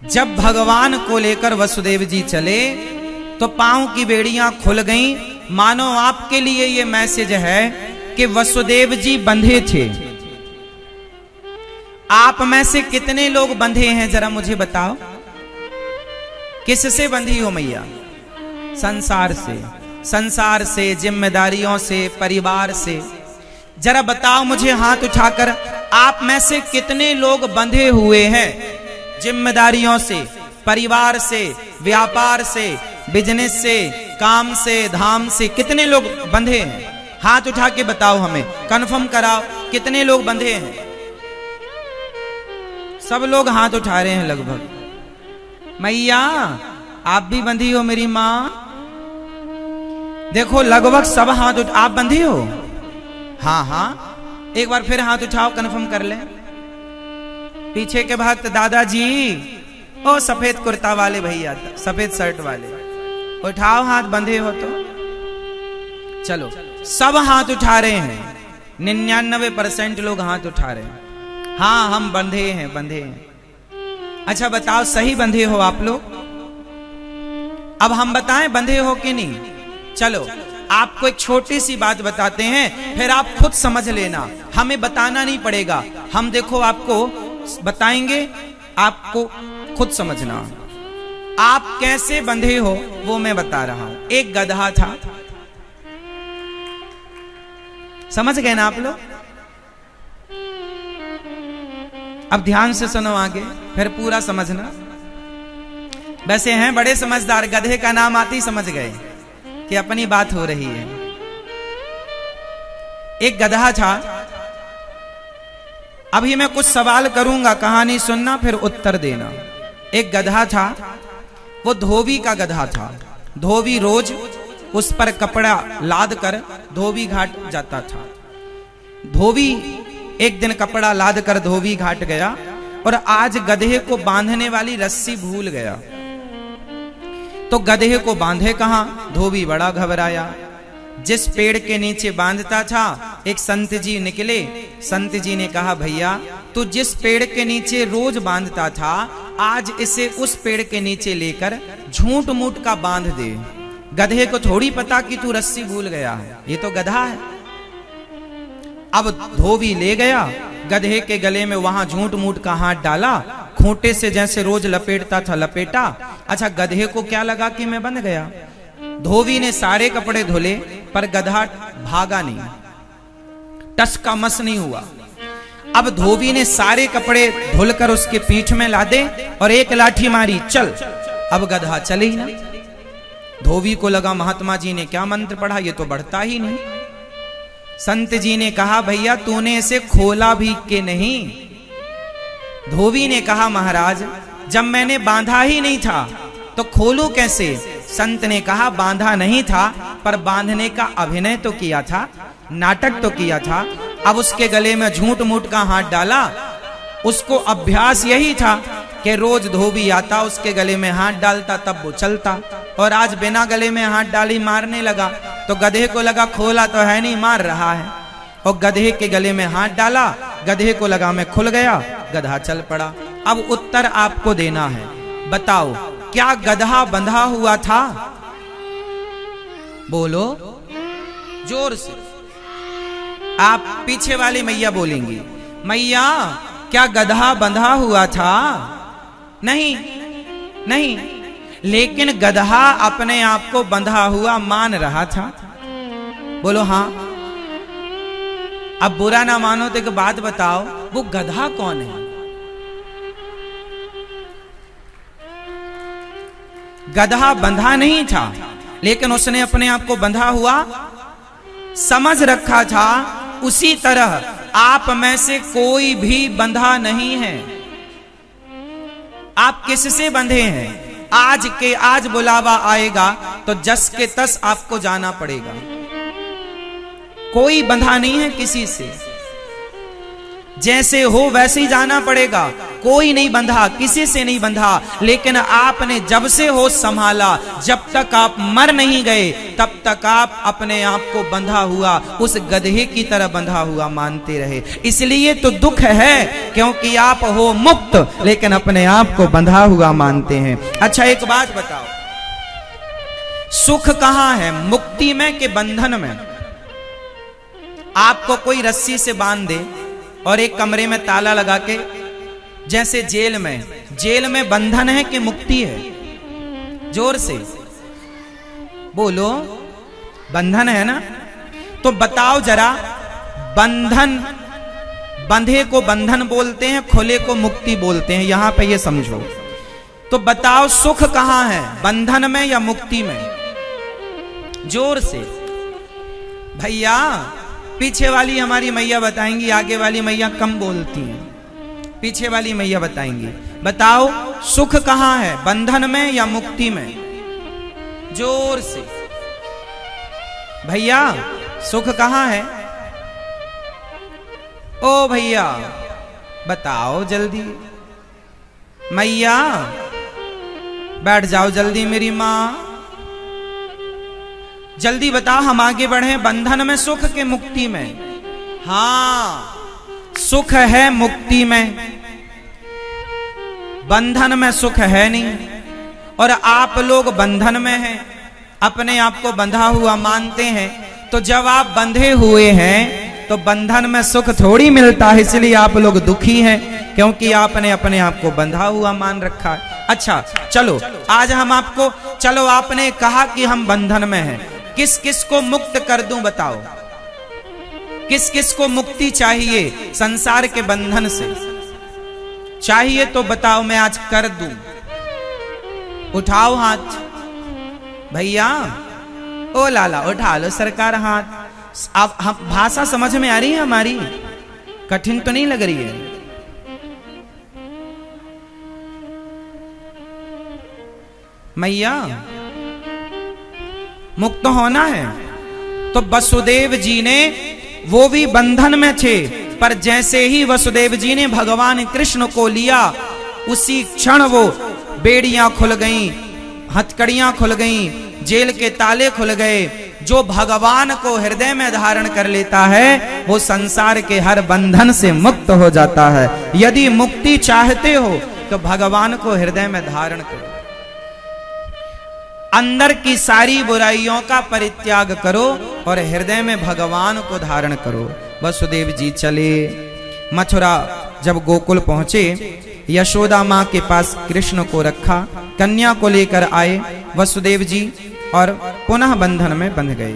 जब भगवान को लेकर वसुदेव जी चले तो पांव की बेड़ियां खुल गईं। मानो आपके लिए ये मैसेज है कि वसुदेव जी बंधे थे। आप में से कितने लोग बंधे हैं जरा मुझे बताओ। किससे बंधी हो मैया? संसार से, संसार से, जिम्मेदारियों से, परिवार से। जरा बताओ मुझे हाथ उठाकर, आप में से कितने लोग बंधे हुए हैं जिम्मेदारियों से, परिवार से, व्यापार से, बिजनेस से, काम से, धाम से? कितने लोग बंधे हैं? हाथ उठा के बताओ, हमें कंफर्म कराओ कितने लोग बंधे हैं। सब लोग हाथ उठा रहे हैं लगभग। मैया आप भी बंधी हो मेरी माँ? देखो लगभग सब हाथ उठा। आप बंधी हो? हाँ हाँ, एक बार फिर हाथ उठाओ, कंफर्म कर ले। पीछे के भक्त दादाजी, ओ सफेद कुर्ता वाले भैया, सफेद शर्ट वाले, उठाओ हाथ, बंधे हो तो। चलो सब हाथ उठा रहे हैं, 99% लोग हाथ उठा रहे हैं। हाँ हम बंधे हैं, बंधे हैं। अच्छा बताओ सही बंधे हो आप लोग? अब हम बताएं बंधे हो कि नहीं? चलो आपको एक छोटी सी बात बताते हैं, फिर आप खुद समझ लेना, हमें बताना नहीं पड़ेगा। हम देखो आपको बताएंगे, आपको खुद समझना। आप कैसे बंधे हो वो मैं बता रहा हूं। एक गधा था, समझ गए ना आप लोग? अब ध्यान से सुनो आगे, फिर पूरा समझना। वैसे हैं बड़े समझदार, गधे का नाम आते ही समझ गए कि अपनी बात हो रही है। एक गधा था। अभी मैं कुछ सवाल करूंगा, कहानी सुनना फिर उत्तर देना। एक गधा था, वो धोबी का गधा था। धोबी रोज उस पर कपड़ा लाद कर धोबी घाट जाता था। धोबी एक दिन कपड़ा लाद कर धोबी घाट गया और आज गधे को बांधने वाली रस्सी भूल गया। तो गधे को बांधे कहां? धोबी बड़ा घबराया। जिस पेड़ के नीचे बांधता था एक संत जी निकले। संत जी ने कहा, भैया तू जिस पेड़ के नीचे रोज बांधता था, आज इसे उस पेड़ के नीचे लेकर झूठ मूठ का बांध दे। गधे को थोड़ी पता कि तू रस्सी भूल गया है, ये तो गधा है। अब धोबी ले गया, गधे के गले में वहां झूठ मूठ का हाथ डाला, खूंटे से जैसे रोज लपेटता था लपेटा। अच्छा गधे को क्या लगा कि मैं बंध गया। धोबी ने सारे कपड़े धुले पर गधा भागा नहीं, टस का मस नहीं हुआ। अब धोबी ने सारे कपड़े धुलकर उसके पीठ में लादे और एक लाठी मारी, चल। अब गधा चले ही ना। धोबी को लगा महात्मा जी ने क्या मंत्र पढ़ा, ये तो बढ़ता ही नहीं। संत जी ने कहा, भैया तूने इसे खोला भी कि नहीं? धोबी ने कहा, महाराज जब मैंने बांधा ही नहीं था तो खोलूं कैसे? संत ने कहा, बांधा नहीं था पर बांधने का अभिनय तो किया था, नाटक तो किया था। अब उसके गले में झूठ मूठ का हाथ डाला। उसको अभ्यास यही था कि रोज धोबी आता, उसके गले में हाथ डालता, तब वो चलता। और आज बिना गले में हाथ डाली मारने लगा। तो गधे को लगा खोला तो है नहीं, मार रहा है। और गधे के गले में हाथ डाला, गधे को लगा मैं खुल गया, गधा चल पड़ा। अब उत्तर आपको देना है, बताओ क्या गधा बंधा हुआ था? बोलो जोर से। आप पीछे वाली मैया बोलेंगी, मैया क्या गधा बंधा हुआ था? नहीं नहीं, लेकिन गधा अपने आप को बंधा हुआ मान रहा था। बोलो हाँ। अब बुरा ना मानो तो एक बात बताओ, वो गधा कौन है? गधा बंधा नहीं था, लेकिन उसने अपने आप को बंधा हुआ समझ रखा था। उसी तरह आप में से कोई भी बंधा नहीं है। आप किससे बंधे हैं? आज के आज बुलावा आएगा तो जस के तस आपको जाना पड़ेगा। कोई बंधा नहीं है किसी से। जैसे हो वैसे ही जाना पड़ेगा। कोई नहीं बंधा, किसी से नहीं बंधा, लेकिन आपने जब से होश संभाला, जब तक आप मर नहीं गए, तब तक आप अपने आप को बंधा हुआ उस गधे की तरह बंधा हुआ मानते रहे। इसलिए तो दुख है, क्योंकि आप हो मुक्त लेकिन अपने आप को बंधा हुआ मानते हैं। अच्छा एक बात बताओ, सुख कहां है, मुक्ति में कि बंधन में? आपको कोई रस्सी से बांध दे और एक कमरे में ताला लगा के, जैसे जेल में बंधन है कि मुक्ति है? जोर से बोलो, बंधन है ना? तो बताओ जरा, बंधन, बंधे को बंधन बोलते हैं, खुले को मुक्ति बोलते हैं, यहां पे ये समझो। तो बताओ सुख कहां है, बंधन में या मुक्ति में? जोर से भैया, पीछे वाली हमारी मैया बताएंगी, आगे वाली मैया कम बोलती हैं, पीछे वाली मैया बताएंगी। बताओ सुख कहां है, बंधन में या मुक्ति में? जोर से भैया, सुख कहां है? ओ भैया बताओ जल्दी, मैया बैठ जाओ जल्दी, मेरी मां जल्दी बताओ, हम आगे बढ़े। बंधन में सुख के मुक्ति में? हां, सुख है मुक्ति में, बंधन में सुख है नहीं। और आप लोग बंधन में हैं, अपने आप को बंधा हुआ मानते हैं। तो जब आप बंधे हुए हैं तो बंधन में सुख थोड़ी मिलता है, इसलिए आप लोग दुखी हैं, क्योंकि आपने अपने आप को बंधा हुआ मान रखा है। अच्छा चलो, आज हम आपको, चलो आपने कहा कि हम बंधन में हैं, किस किस को मुक्त कर दूं बताओ? किस किस को मुक्ति चाहिए संसार के बंधन से? चाहिए तो बताओ, मैं आज कर दूं। उठाओ हाथ भैया, ओ लाला उठा लो सरकार हाथ। आप हम भाषा समझ में आ रही है हमारी? कठिन तो नहीं लग रही है? मैया मुक्त होना है तो वसुदेव जी ने, वो भी बंधन में थे, पर जैसे ही वसुदेव जी ने भगवान कृष्ण को लिया, उसी क्षण वो बेड़ियां खुल गईं, हथकड़ियां खुल गईं, जेल के ताले खुल गए। जो भगवान को हृदय में धारण कर लेता है वो संसार के हर बंधन से मुक्त हो जाता है। यदि मुक्ति चाहते हो तो भगवान को हृदय में धारण करो, अंदर की सारी बुराइयों का परित्याग करो और हृदय में भगवान को धारण करो। वसुदेव जी चले, मथुरा जब गोकुल पहुंचे, यशोदा मां के पास कृष्ण को रखा, कन्या को लेकर आए वसुदेव जी और पुनः बंधन में बंध गए।